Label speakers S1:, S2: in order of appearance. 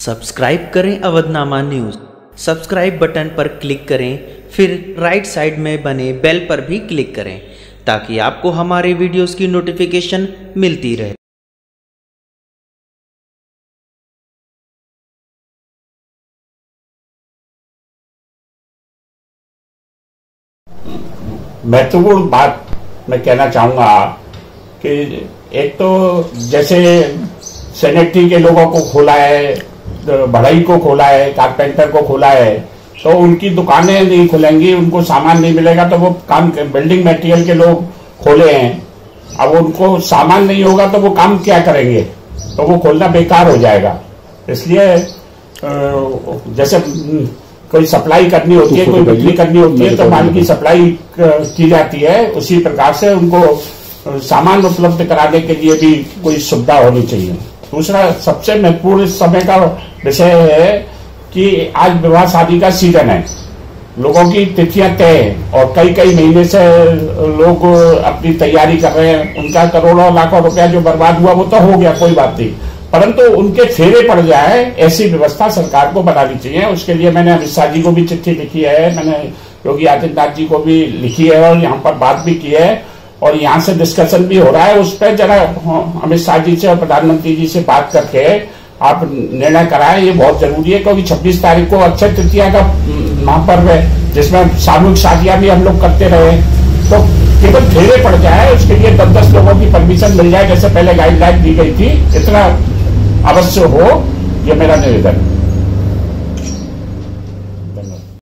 S1: Subscribe करें Avadhnama news. Subscribe button पर click करें, फिर राइट साइड में बने बेल पर भी क्लिक करें ताकि आपको हमारे वीडियोस की नोटिफिकेशन मिलती रहे।
S2: महत्वपूर्ण बात मैं कहना चाहूंगा कि एक तो जैसे सैनिटरी के लोगों को खोला है, बढ़ई को खोला है, कारपेंटर को खोला है, तो उनकी दुकानें नहीं खुलेंगी, उनको सामान नहीं मिलेगा, तो वो काम बिल्डिंग मटेरियल के लोग खोले हैं। अब उनको सामान नहीं होगा तो वो काम क्या करेंगे, तो वो खोलना बेकार हो जाएगा। इसलिए जैसे कोई सप्लाई करनी होती है, कोई बिक्री करनी होती है, तो माल की सप्लाई की जाती है, उसी प्रकार से उनको सामान उपलब्ध कराने के लिए भी कोई सुविधा होनी चाहिए। दूसरा सबसे महत्वपूर्ण इस समय का विषय है कि आज विवाह शादी का सीजन है, लोगों की तिथियां तय हैं और कई कई महीने से लोग अपनी तैयारी कर रहे हैं। उनका करोड़ों लाखों रुपया जो बर्बाद हुआ वो तो हो गया, कोई बात नहीं, परंतु उनके फेरे पड़ जाए ऐसी व्यवस्था सरकार को बनानी चाहिए। उसके लिए मैंने अमित शाह जी को भी चिट्ठी लिखी है, मैंने योगी आदित्यनाथ जी को भी लिखी है और यहाँ पर बात भी की है और यहाँ से डिस्कशन भी हो रहा है। उस पर जरा अमित शाह जी से और प्रधानमंत्री जी से बात करके आप निर्णय कराएं, ये बहुत जरूरी है, क्योंकि 26 तारीख को अक्षय तृतीया का महापर्व है जिसमें सामूहिक शादियां भी हम लोग करते रहे, तो केवल फेरे पड़ जाए उसके लिए 10-10 लोगों की परमिशन मिल जाए जैसे पहले गाइडलाइन दी गई थी, इतना अवश्य हो, ये मेरा निवेदन है।